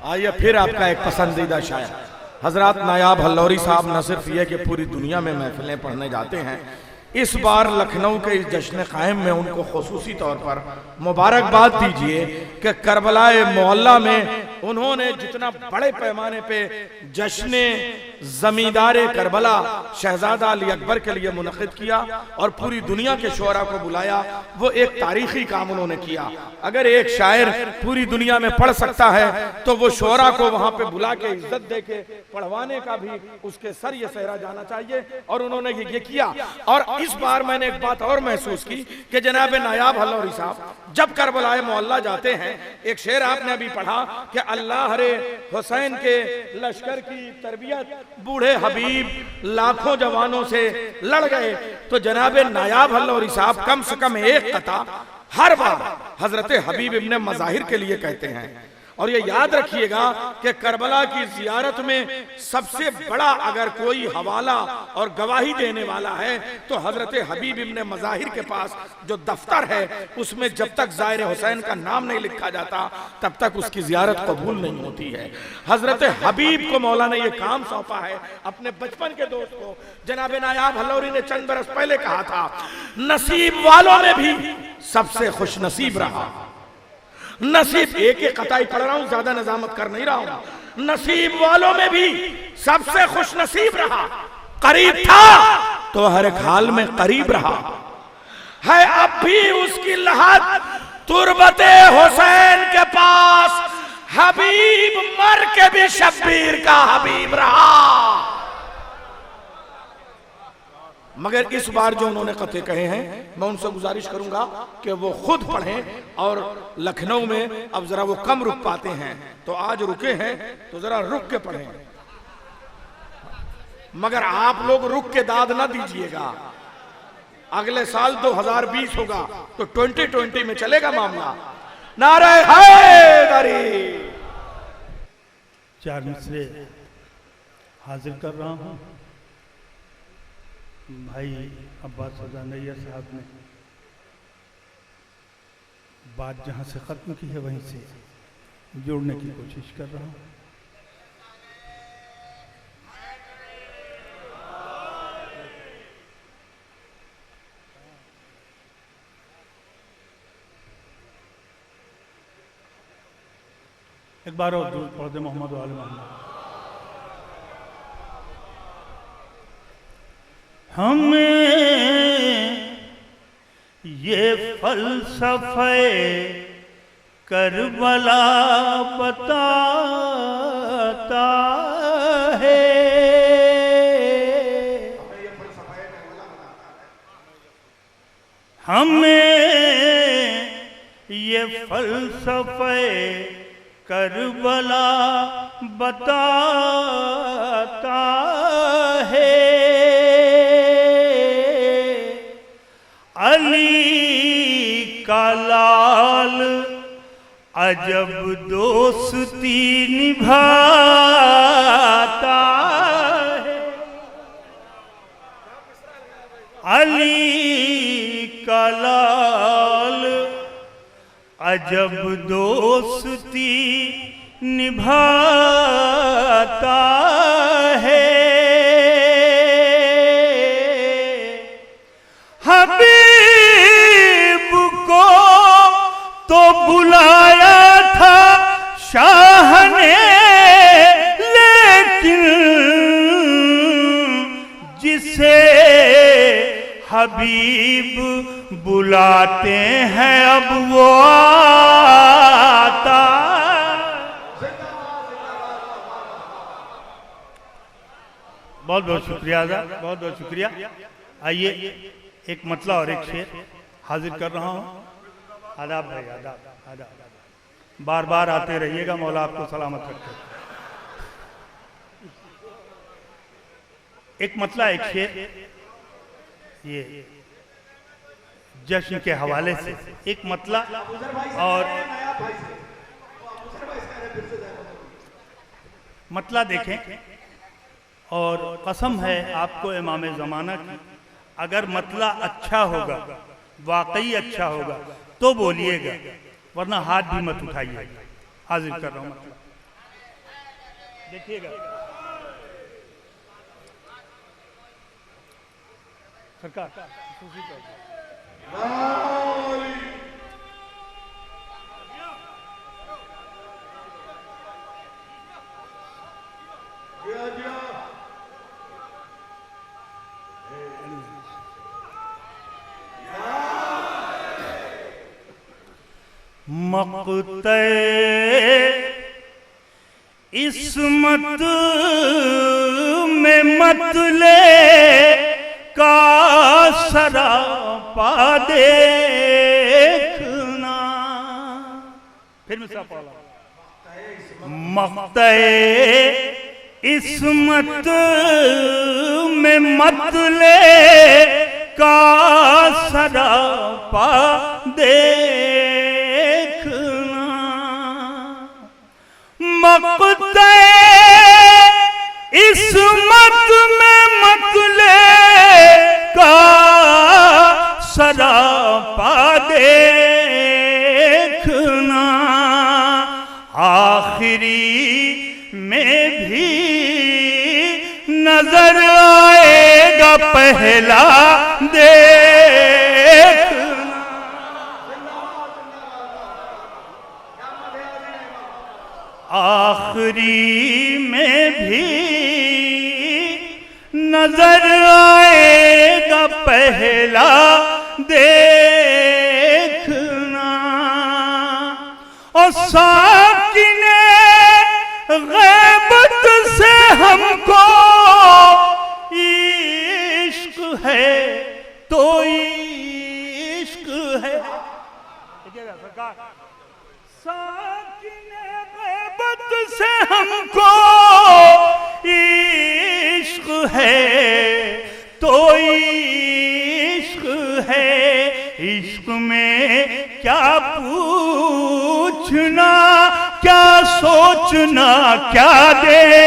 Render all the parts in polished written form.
आइए फिर आपका एक पसंदीदा शायर हजरत नायाब हल्लौरी साहब न सिर्फ ये कि पूरी दुनिया में महफिलें पढ़ने जाते हैं, इस बार लखनऊ के इस जश्न कायम में उनको खुसूसी तौर पर मुबारकबाद दीजिए कि करबलाए मोहल्ला में उन्होंने जितना बड़े पैमाने पे जश्न जमींदारे करबला शहजादा अली अकबर के लिए मुनक़िद किया और पूरी दुनिया के शोरा को बुलाया, वो एक तारीखी काम उन्होंने किया। अगर एक शायर पूरी दुनिया में पढ़ सकता है तो वो शोरा को वहां पे बुला के इज्जत दे के पढ़वाने का भी उसके सर ये सहरा जाना चाहिए, और उन्होंने ये किया। और इस बार मैंने एक बात और महसूस की कि जनाब नायाब हल्लौरी साहब जब करबलाए मोहल्ला जाते हैं, एक शेर आपने अभी पढ़ा कि अल्लाह रे हुसैन के लश्कर की तरबियत बूढ़े हबीब लाखों जवानों से लड़ गए, तो जनाब नायाब हल्लौरी साहब कम से कम एक कथा हर बार हजरत हबीब इब्ने मज़ाहिर के लिए कहते हैं। और ये याद रखिएगा कि करबला की जियारत में सबसे बड़ा अगर कोई हवाला और गवाही देने वाला है तो हजरत हबीब इब्ने मज़ाहिर के पास जो दफ्तर है उसमें जब तक ज़ाहिर हुसैन का नाम नहीं लिखा जाता तब तक उसकी जियारत कबूल नहीं होती है। हजरत हबीब को मौला ने यह काम सौंपा है अपने बचपन के दोस्त को। जनाब नायाब हल्लौरी ने चंद बरस पहले कहा था, नसीब वालों में भी सबसे खुश नसीब रहा। नसीब एक कताई पढ़ रहा हूं, ज्यादा नजामत कर नहीं रहा हूं। नसीब वालों में भी सबसे खुश नसीब रहा, करीब था तो हर एक हाल में करीब रहा है। अब भी उसकी लहद तुरबते हुसैन के पास, हबीब मर के भी शब्बीर का हबीब रहा। मगर इस बार जो उन्होंने कथे कहे हैं मैं उनसे गुजारिश करूंगा कि वो खुद पढ़ें, और लखनऊ में अब जरा वो कम रुक पाते हैं तो आज रुके हैं तो जरा रुक के पढ़ें। मगर आप लोग रुक के दाद ना दीजिएगा, अगले साल 2020 होगा तो 2020 में चलेगा मामला। नारे हैदरी। 4 मिसरे हाजिर कर रहा हूं। भाई अब्बास रज़ा नैयर साहब ने बात जहां से ख़त्म की है वहीं से जोड़ने की कोशिश कर रहा हूं। एक बार और दुरूद पढ़ दे मोहम्मद वाले मोहम्मद। हमें ये फलसफे करबला बताता है, हमें ये फलसफे करबला बताता है। अली का लाल अजब दोस्ती निभाता है, अली का लाल अजब दोस्ती निभाता है। हबीब को तो बुलाया था शाह ने, लेकिन जिसे हबीब बुलाते हैं अब वो आता। बहुत बहुत शुक्रिया आज़ाद, बहुत बहुत शुक्रिया। आइए एक मतला और एक शेर हाजिर कर रहा हूँ। आदाब भाई, आदाब आदाब, बार बार आते रहिएगा, मौला आपको सलामत रखे। एक मतला एक शेर, ये जश्न के हवाले से एक मतला। और मतला देखें, और कसम है आपको इमाम ज़माना की, अगर मतला अच्छा होगा, वाकई अच्छा होगा तो बोलिएगा, वरना हाथ भी मत उठाइए। हाजिर कर रहा हूँ मतला। देखिएगा सरकार खुशी कर मक़ते इस्मत में मतले का सरापा देखना। फिर मिसरा पढ़ा, मक़ते इस्मत में मतले का सरापा देखना। मक़ते इस्मत में मतले का सरापा देखना। आखिरी में भी नजर आएगा पहला देखना। आखिरी में भी नजर आएगा पहला देखना। और साकिने गैबत से हमको इश्क है तो इश्क है। सरकार, साकिने गैबत से हमको इश्क है तो इश्क है। इश्क में क्या पूछना, क्या सोचना, क्या देखना।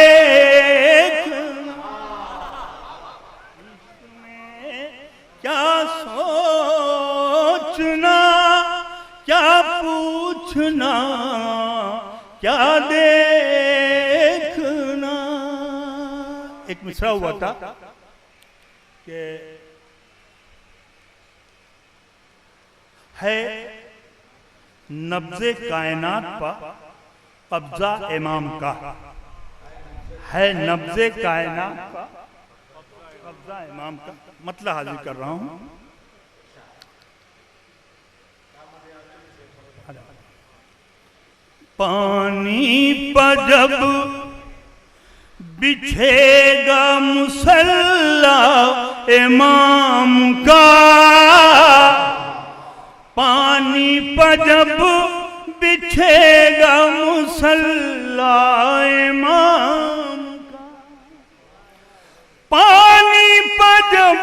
इश्क में क्या सोचना, क्या पूछना, क्या देखना। एक मिसरा हुआ था कि है नब्ज़े कायनात पर कब्जा इमाम का, है नब्ज़े कायनात पर कब्जा इमाम का। मतलब हाजिर कर रहा हूं। पानी पर जब बिछेगा मुसल्ला इमाम का, पानी पर जब बिछेगा मुसल्ला इमाम का, पानी पर जब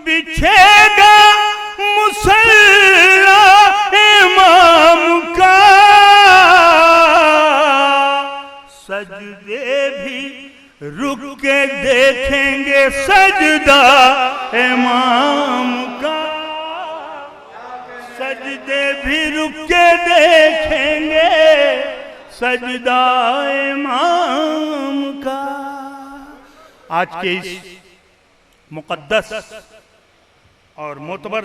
बिछेगा मुसल्ला इमाम का, सजदे भी रुक के देखेंगे सजदा इमाम का। सजदे भी रुक के देखेंगे सजदा इमाम का। आज के इस मुक़द्दस और मोतबर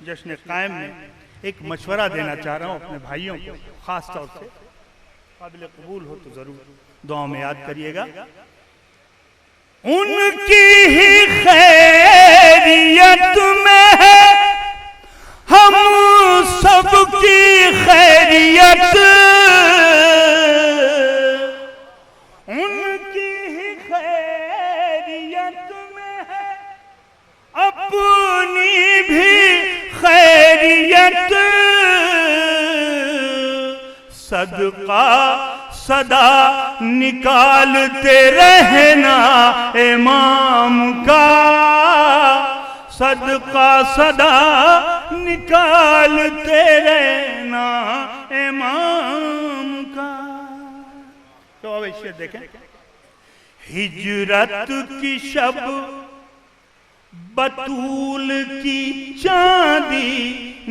जश्न कायम में एक मशवरा देना चाह रहा हूँ अपने भाइयों को, खास तौर से काबिल कबूल हो तो जरूर दुआ में याद करिएगा। उनकी ही खैरियत में है हम सबकी खैरियत, उनकी ही खैरियत में है अपनी भी खैरियत। सदका सदा निकालते रहना इमाम का, सदका सदा निकालते रहना इमाम का। तो अब इसे देखें, हिजरत की शब बतूल की चांदी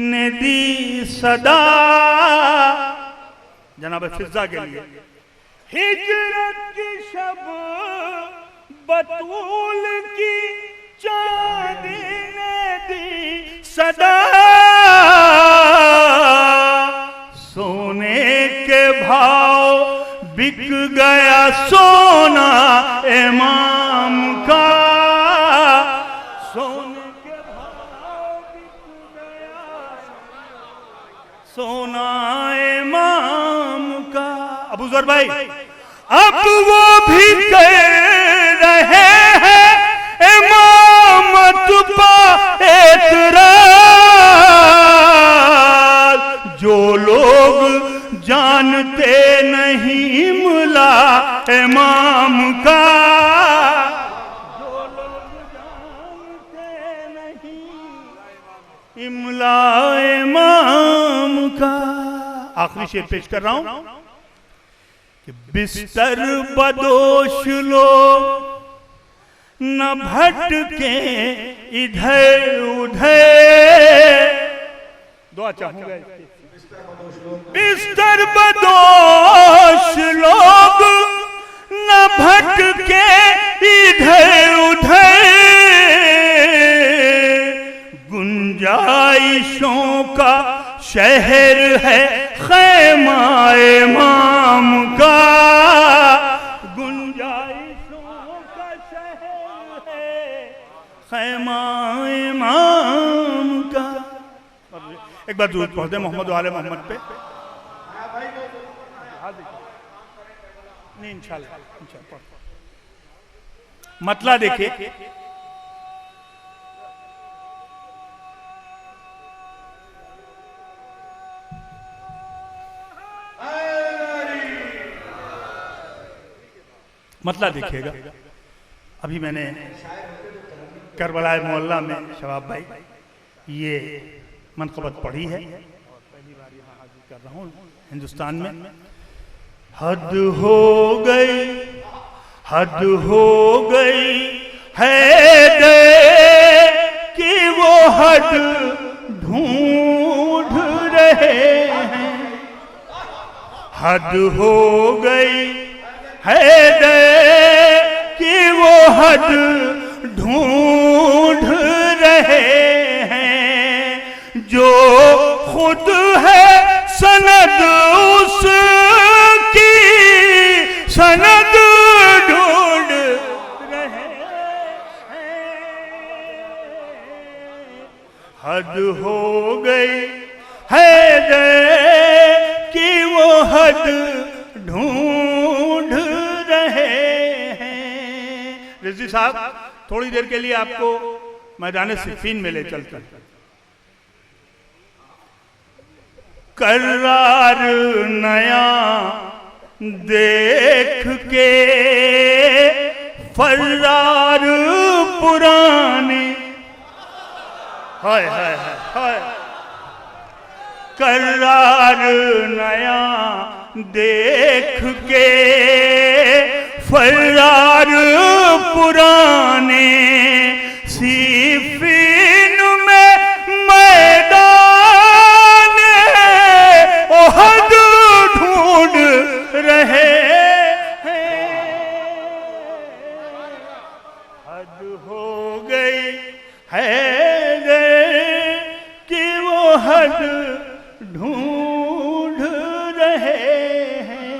ने दी सदा, जनाब फिजा के लिए हिजरत की शब बतूल की चांदी ने दी सदा, सोने के भाव बिक गया सोना इमाम का, सोने के भाव बिक गया सोना इमाम का। अबू ज़र भाई अब वो भी कह रहे हैं इमामत पा एतराज, जो लोग जानते नहीं मुला इमाम का, जो लोग जानते नहीं इमला इमाम का। आखिरी शेर पेश कर रहा हूं कि बिस्तर बदोश लोग न भटके इधर उधर, दुआ चाहूंगा। बिस्तर बदोश लोग न भटके इधर उधर, गुंजाइशों का शहर है खैमा इमाम का, गुंजाइशों का शहर है खैमा इमाम का। एक बार दूर पहुंचे मोहम्मद वाले मोहम्मद पे। नहीं इंशाल्लाह मतला देखिए। मतला देखिएगा। अभी मैंने करबला मोहल्ला में शबाब भाई ये मनक़बत पढ़ी है, पहली बार यहाँ हाजिर कर रहा हूँ हिंदुस्तान में। हद हो गई, हद हो गई है दे कि वो हद ढूंढ रहे हैं, हद हो गई है दे कि वो हद ढूंढ रहे हैं, जो खुद है सनद उसकी सनद ढूंढ रहे हैं, हद हो गई है दे कि वो हद ढूंढ रहे हैं। रिजवी साहब थोड़ी देर के लिए आपको मैदान सिफ़ीन में ले चलते हैं। करार नया देख के फरार पुराने, हाय हाय हाय, करार नया देख के फरार पुराने, सिफ़ीन में मैदान ओहद ढूंढ रहे हैं, हद हो गई है कि वो हद ढूंढ रहे हैं।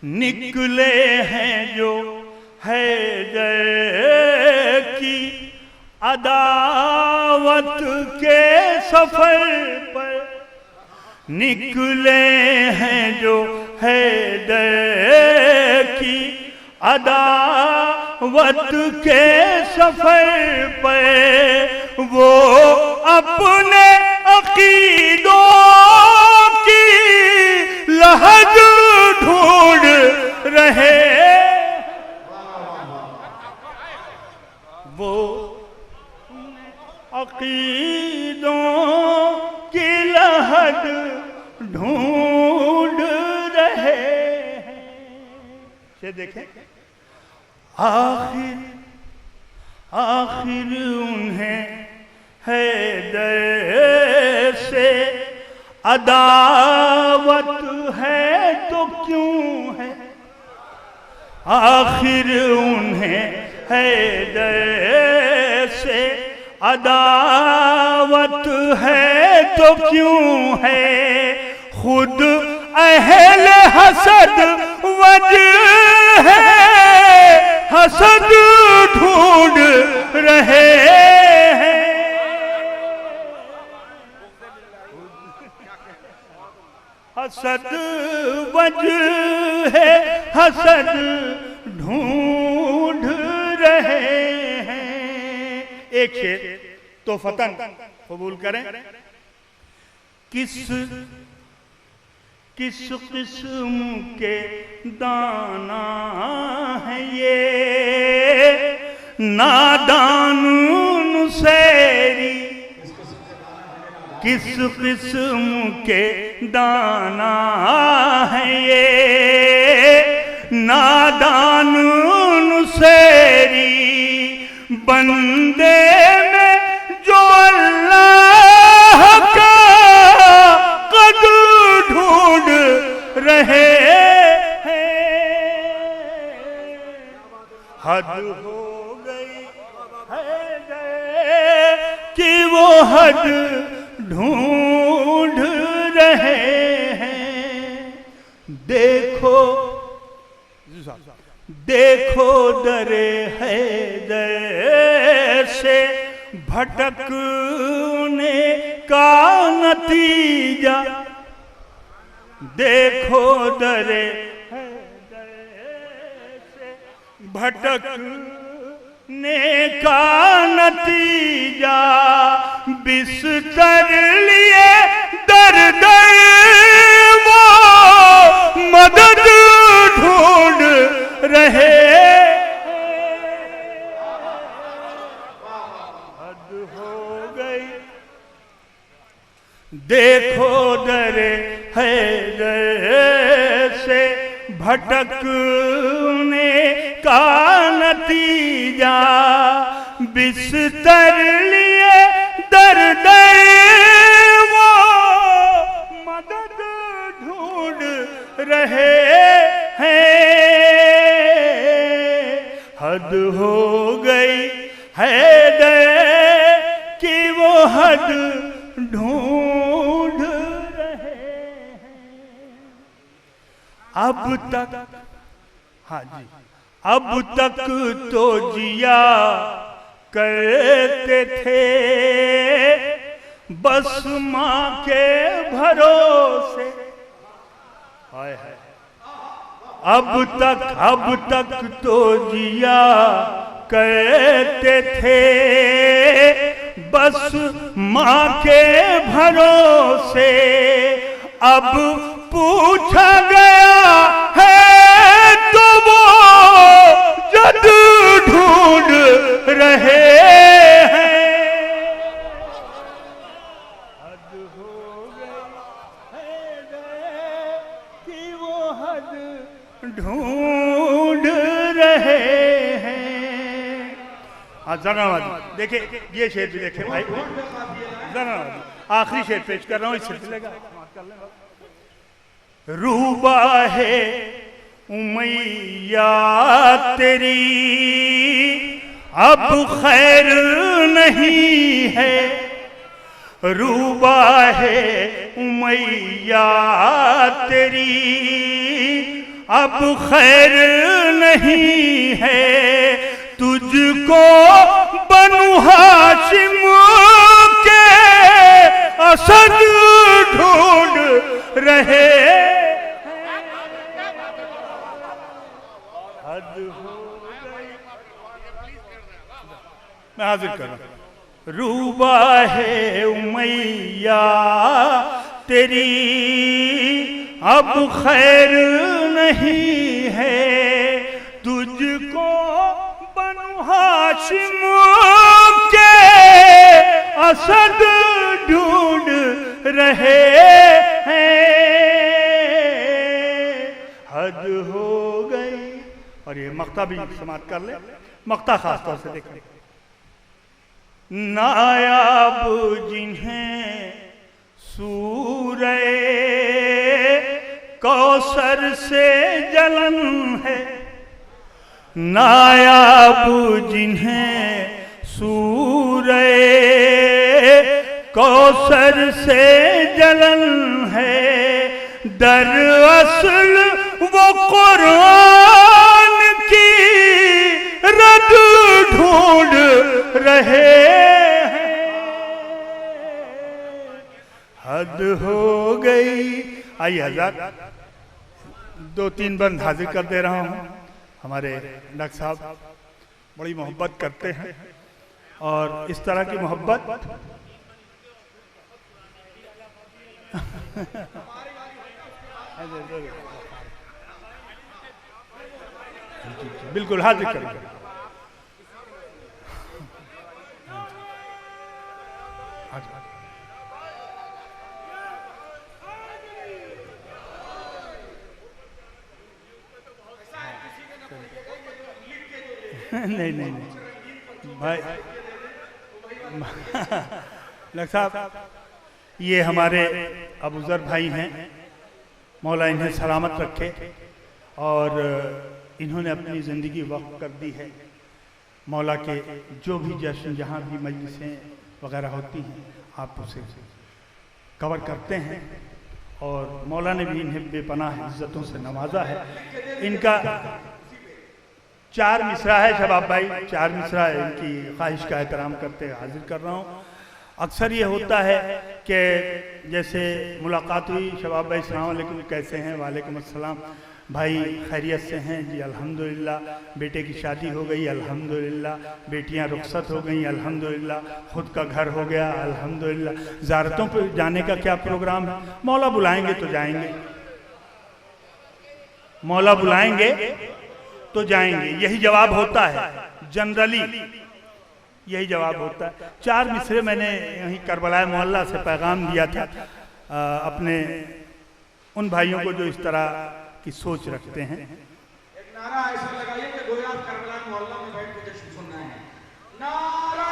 निकले हैं जो हैदर की अदावत के सफर पर, निकले हैं जो हैदर की अदावत के सफर पर, वो अपने अकीदों की लहद ढूंढ रहे, वो अकीदों की लहद ढूंढ रहे हैं। ये देखें, आखिर आखिर उन्हें हैदर से अदावत है तो क्यों है आखिर उन्हें हैदर से, अदावत है तो क्यों है खुद अहल हसद वजह है, हसद ढूंढ रहे हैं। हसद वजह है, हसद ढूंढ रहे हैं। एक शेर तो फतन कबूल करें। किस किस्म के दाना है ये नादान नुसैरी, किस किस्म के दाना है ये नादान नुसैरी, बंदे में जो अल्लाह का कद्र ढूंढ रहे हैं। हद हो गई है कि वो हद ढूंढ रहे हैं। देखो देखो दरे हैदर से भटकने का नतीजा, देखो दरे हैदर से भटकने का नतीजा, बिस्तर लिए दर दर वो मदद ढूंढ रहे। हद हो गई देखो दरे हैदर से भटकने का नतीजा, बिस्तर लिए दर दर वो मदद ढूंढ रहे हैं। हद हो गई हैदर कि वो हद ढूंढ रहे हैं। अब तक हाँ जी, अब तक तो जिया करते थे बस माँ के भरोसे। हाय हाय, अब तक तो जिया करते थे बस माँ के भरोसे। अब पूछा गया है तो वो जद ढूंढ रहे हैं। हद हो गई है कि वो हद ढूंढ रहे हैं। जरा देखिए ये शेर भी देखे भाई, जरा आखिरी शेर पेश कर रहा हूँ, इससे चलेगा। रूबा है उमैया तेरी अब खैर नहीं है, रूबा है उमैया तेरी अब खैर नहीं है। तुझको बनु हाशिम के असद ढूंढ रहे। हद हो गई, मैं हाजिर कर रहा हूं। रूबा है उमैया तेरी अब खैर नहीं है। तुझको बनु हाशिम के असद ढूंढ रहे हैं। हद हो गई। और ये मक्ता भी समाप्त कर ले, मक्ता खास तौर से देखें। नायाब जिन्हें सूरे कौसर से जलन है, नायाब जिन्हें सूरे कौसर से जलन है, दरअसल वो कुरान की रद ढूंढ रहे हैं। हद हो गई। आइए हज़रात, 2-3 बंद हाजिर कर दे रहा हूँ। हमारे डॉक्टर साहब बड़ी मोहब्बत करते हैं और इस तरह की मोहब्बत बिल्कुल हाजिर करेंगे। नहीं नहीं नहीं भाई डॉक्टर साहब, ये हमारे अबूजर भाई हैं, मौला इन्हें सलामत रखे, और इन्होंने अपनी ज़िंदगी वक्फ कर दी है। मौला के जो भी जश्न जहाँ भी मजलिसें वगैरह होती हैं आप उसे कवर करते हैं, और मौला ने भी इन्हें बेपनाह इज्जतों से नवाजा है। इनका 4 मिसरा है शबाब भाई, 4 मिसरा इनकी ख्वाहिश का एहतराम करते हाजिर कर रहा हूँ। अक्सर ये होता है कि जैसे मुलाकात हुई, शबाब भाई अस्सलाम वालेकुम, कैसे हैं? वालेकुम अस्सलाम भाई, खैरियत से हैं जी? अल्हम्दुलिल्लाह। बेटे की शादी हो गई अल्हम्दुलिल्लाह, बेटियां रुखसत हो गई अल्हम्दुलिल्लाह, खुद का घर हो गया अल्हम्दुलिल्लाह। ज़ियारतों पर जाने का क्या प्रोग्राम है? मौला बुलाएंगे तो जाएंगे, मौला बुलाएंगे तो जाएंगे, यही जवाब होता है। जनरली यही जवाब होता है। 4 मिसरे मैंने यहीं करबला मोहल्ला से पैगाम दिया था अपने उन भाइयों को जो इस तरह की सोच रखते हैं। एक नारा ऐसा लगाइए कि गोया करबला मोहल्ला में बैठ के जश्न सुनना है। नारा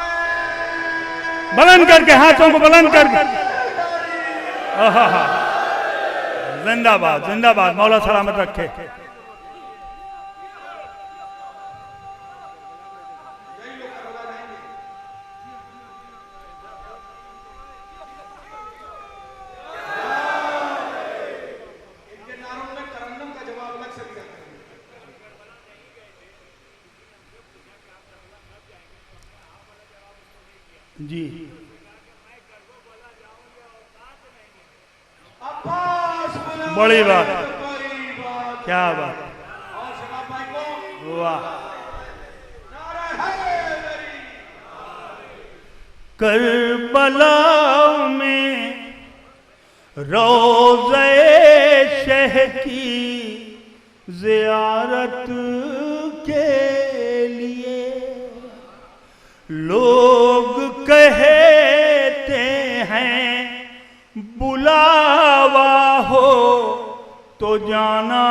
बुलंद करके, हाथों को बुलंद करके, जिंदाबाद जिंदाबाद, मौला सलामत रखे। जी बड़ी बात, क्या बात, वाह। करबला में रोज़े शह की ज़ियारत के लिए लोग कहते हैं बुलावा हो तो जाना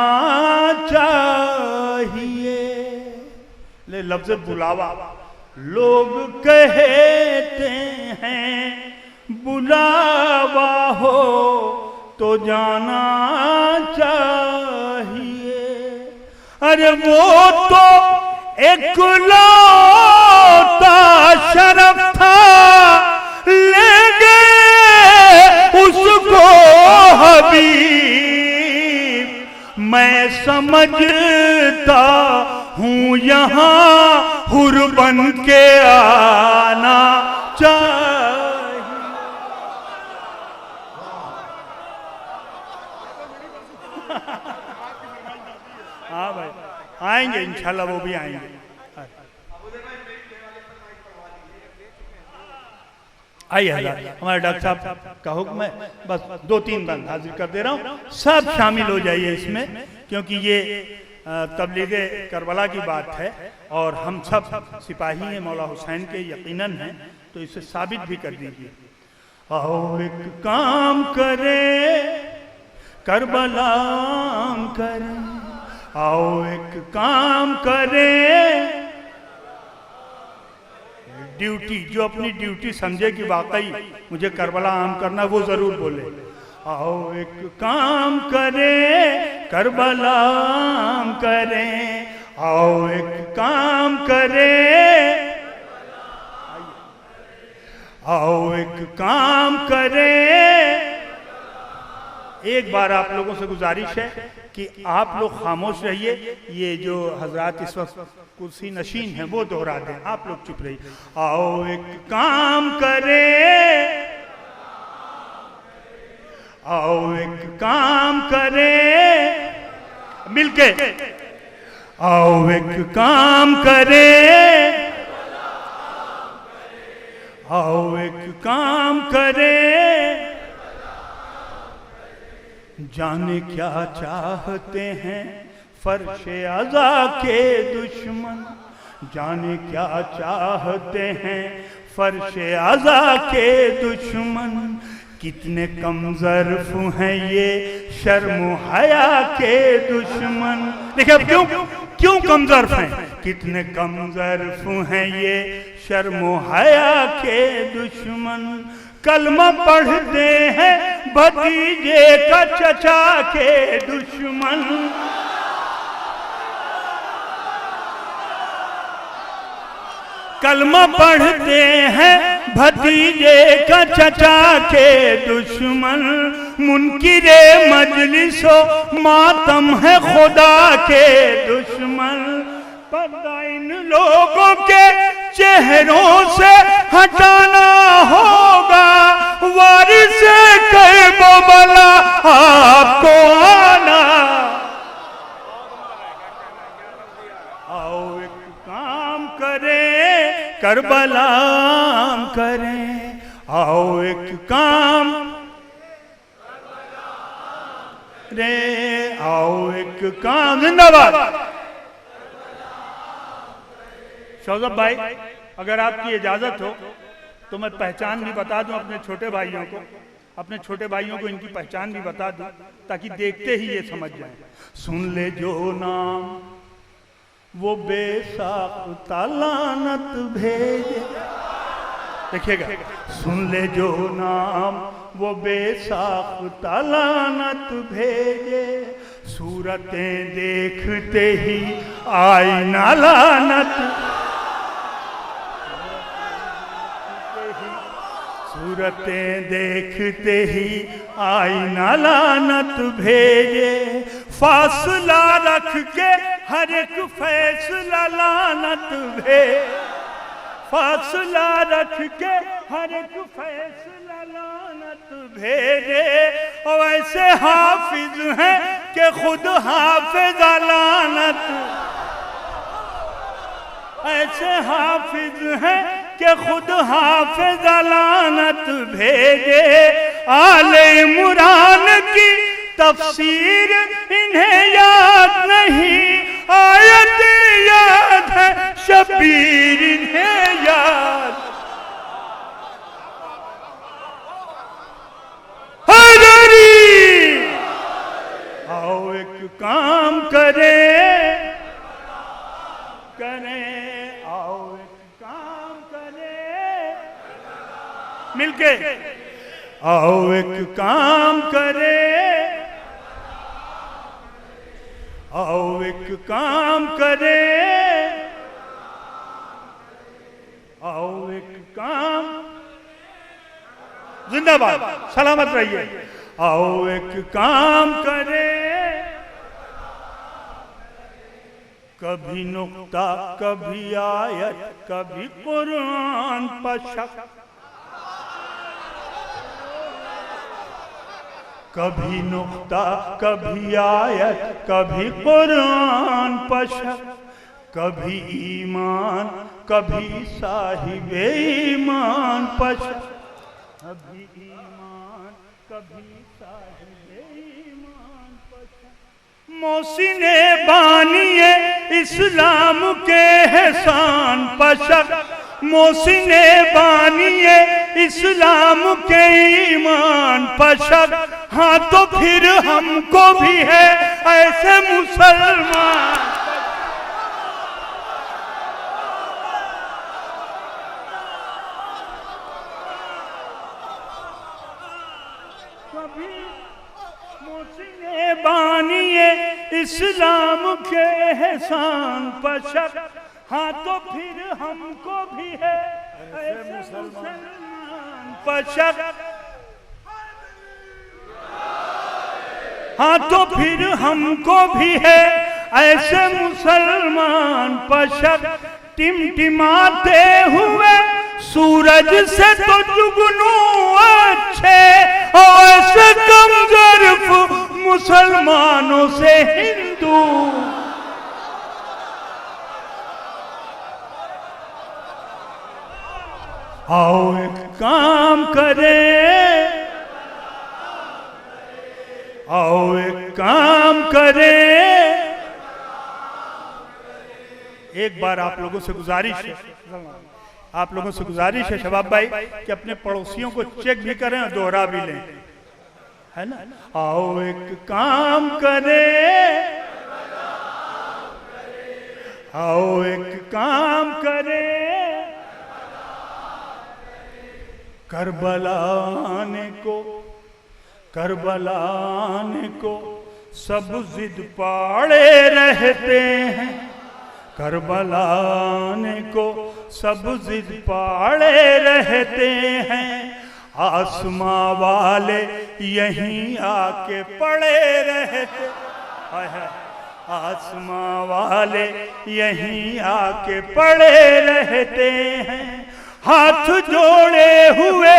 चाहिए। ले लफ्ज़ बुलावा, लोग कहते हैं बुलावा हो तो जाना चाहिए। अरे वो तो एक लौता शरफ था, ले गए उसको हबीब। मैं समझता हूँ यहाँ हुर बन के आना चाहिए। हाँ भाई, आएंगे इंशाल्लाह, वो भी आएंगे। आइए हमारे डॉक्टर साहब का हुक्म है, बस 2-3 बंद हाजिर कर दे रहा हूँ, सब शामिल हो जाइए इसमें, क्योंकि ये तबलीगे करबला की बात है और हम सब सिपाही हैं मौला हुसैन के, यकीनन हैं, तो इसे साबित भी कर दीजिए। आओ एक काम करें करबलाम करें, आओ एक काम करें ड्यूटी, जो अपनी ड्यूटी समझे कि वाकई मुझे करबला आम करना, वो जरूर बोले। आओ एक काम करें, करबला आम करें, आओ एक काम करें, आओ एक काम करें। एक बार आप लोगों से गुजारिश है कि आप लोग खामोश रहिए, ये जो हजरात इस वक्त कुर्सी नशीन है वो दोहरा दें, आप लोग चुप रहिए। आओ एक काम करें, आओ एक काम करें, मिलके आओ एक काम करें, आओ एक काम करें। जाने क्या चाहते हैं फर्शे अज़ा के दुश्मन, जाने क्या चाहते हैं फर्शे अज़ा के दुश्मन, कितने कम ज़र्फ़ हैं ये शर्म हया के दुश्मन। देखिए अब क्यों कम ज़र्फ़ हैं, कितने कम ज़र्फ़ हैं ये शर्म हया के दुश्मन। कलमा पढ़ते हैं भतीजे का चचा के दुश्मन, कलमा पढ़ते हैं भतीजे का चचा के दुश्मन। मुनकिरे मजलिसो मातम है खुदा के दुश्मन। पर्दा इन लोगों के चेहरों से हटाना होगा, वारिस करबला आपको आना। आओ एक काम करें, करबला आम करें, आओ एक काम रे, आओ एक काम। जिंदाबाद। शौजब भाई, अगर आपकी इजाजत हो तो मैं पहचान भी बता दूं अपने छोटे भाइयों को, अपने छोटे भाइयों को इनकी पहचान भी बता दूं ताकि देखते ही ये समझ जाएं। सुन ले जो नाम वो बेसाख्ता लानत भेजे, देखिएगा, सुन ले जो नाम वो बेसाख्ता लानत भेजे। सूरतें देखते ही आईना लानत, सूरतें देखते ही आईना लानत भेजे। फासला रख के हर एक फैसला लानत भेजे, फासला रख के हर एक फैसला लानत भेजे। और ऐसे हाफिज हैं कि खुद हाफिज लानत, ऐसे हाफिज हैं कि खुद हाफिज लानत भेजे। आले इमरान की तफसीर इन्हें याद नहीं, आयत याद है शबीर इन्हें याद। हैदरी आओ एक काम करें, करें, आओ एक काम करें, मिलके आओ एक काम करें, आओ एक काम करें, आओ एक काम। जिंदाबाद, सलामत रहिए। आओ एक काम करें, कभी नुक्ता कभी आयत कभी कुरान पर शक, कभी नुक्ता कभी आयत कभी कुरान पर शक, कभी ईमान कभी साहिबे ईमान पर शक, कभी ईमान कभी साहिबे ईमान पर शक। मोहसिने बानिए इस्लाम के एहसान पर शक, मोहसिने बानिए इस्लाम के ईमान पर शक। हाँ तो फिर हमको भी है ऐसे मुसलमान, इस्लाम के एहसान पर शक, हाँ तो फिर हमको भी है ऐसे मुसलमान पर शक, हाँ तो फिर हमको भी है ऐसे मुसलमान पर शक। टिमटिमाते हुए सूरज से तो जुगनू अच्छे, और ऐसे कमजोर मुसलमानों से हिंदू। आओ एक काम करें, आओ एक काम करें। एक बार आप लोगों से गुजारिश है, आप लोगों से गुजारिश है शबाब भाई कि अपने पड़ोसियों को चेक भी करें और दोहरा भी लें, है ना। आओ एक काम करें, आओ एक काम करें, करबला आने को, करबला आने को सब जिद पाड़े रहते हैं, करबला आने को सब जिद पाड़े रहते हैं। आसमां वाले यहीं आके पड़े रहते, आसमां वाले यहीं आके पड़े रहते हैं। हाथ जोड़े हुए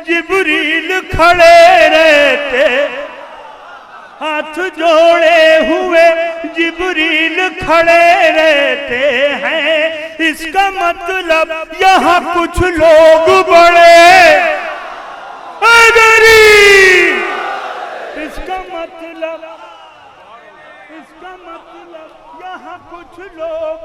जिब्रील खड़े रहते, हाथ जोड़े हुए जिब्रील खड़े रहते हैं। इसका मतलब यहाँ कुछ लोग बड़े अदरी, इसका मतलब यहाँ कुछ लोग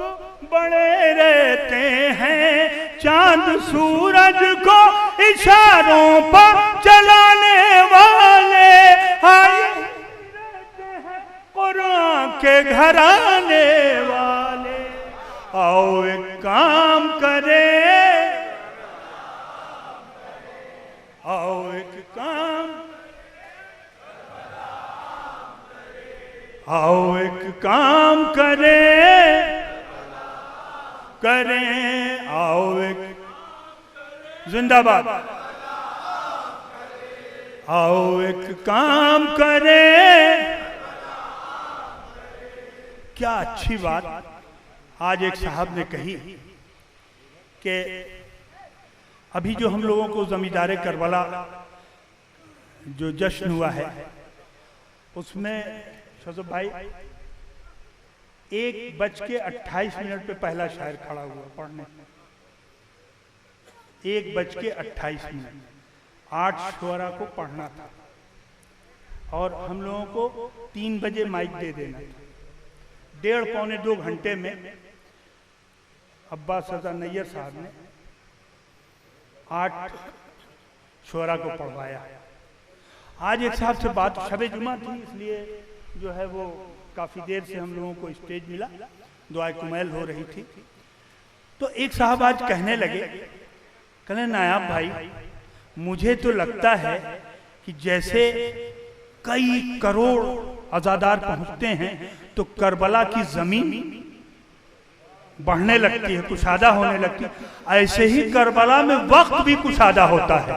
बड़े रहते हैं। चांद सूरज को इशारों पर चलाने वाले आए रहते हैं, कुरान के घराने वाले। आओ एक काम करें, आओ एक काम, आओ एक काम करें, करें, आओ एक, जिंदाबाद, आओ एक काम करें। क्या अच्छी बात आज एक साहब ने कही कि अभी जो हम लोगों को जमींदारे करबला जो जश्न हुआ है उसमें शोजब भाई 1:28 पे पहला शायर खड़ा हुआ पढ़ने, 1:28, 8 शुअरा को पढ़ना था और हम लोगों को 3 बजे माइक दे देना था। 1.5-2 घंटे में अब्बास रजा नैयर साहब ने 8 शुअरा को पढ़वाया। आज एक साहब से बात, शबे जुमा थी इसलिए जो है वो काफी देर से हम लोगों को स्टेज मिला, दुआए कुमैल हो रही थी। तो एक साहब आज कहने लगे, कहने नायाब भाई मुझे तो लगता है कि जैसे कई करोड़ अज़ादार पहुंचते हैं तो करबला की जमीन बढ़ने लगती है, कुशादा होने लगती है, ऐसे ही करबला में वक्त भी कुशादा होता है।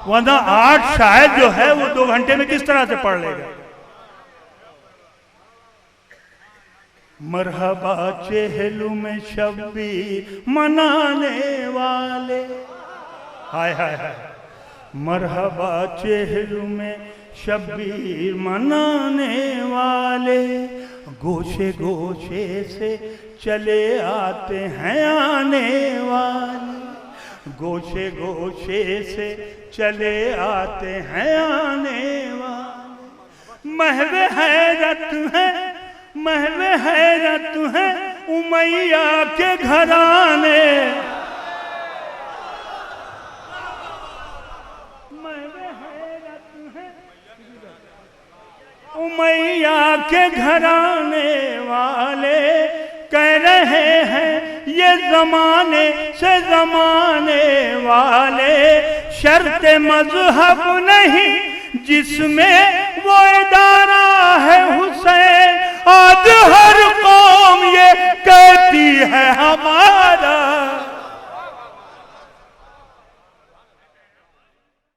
वरना 8 शायर जो है वो 2 घंटे में किस तरह से पढ़ लेगा। मरहबा चेहलू में शब्बीर मनाने वाले, हाय हाय हाय, मरहबा चेहलू में शब्बीर मनाने वाले, गोशे गोशे से चले आते हैं आने वाले, गोशे गोशे से चले आते हैं आने वाले। महवे हैरत है, महवे हैरत है उमैया के घराने, महवे हैरत है उमैया के घराने वाले। कह रहे हैं ये जमाने से जमाने वाले, शर्त मजहब नहीं जिसमें वो इदारा है हुसैन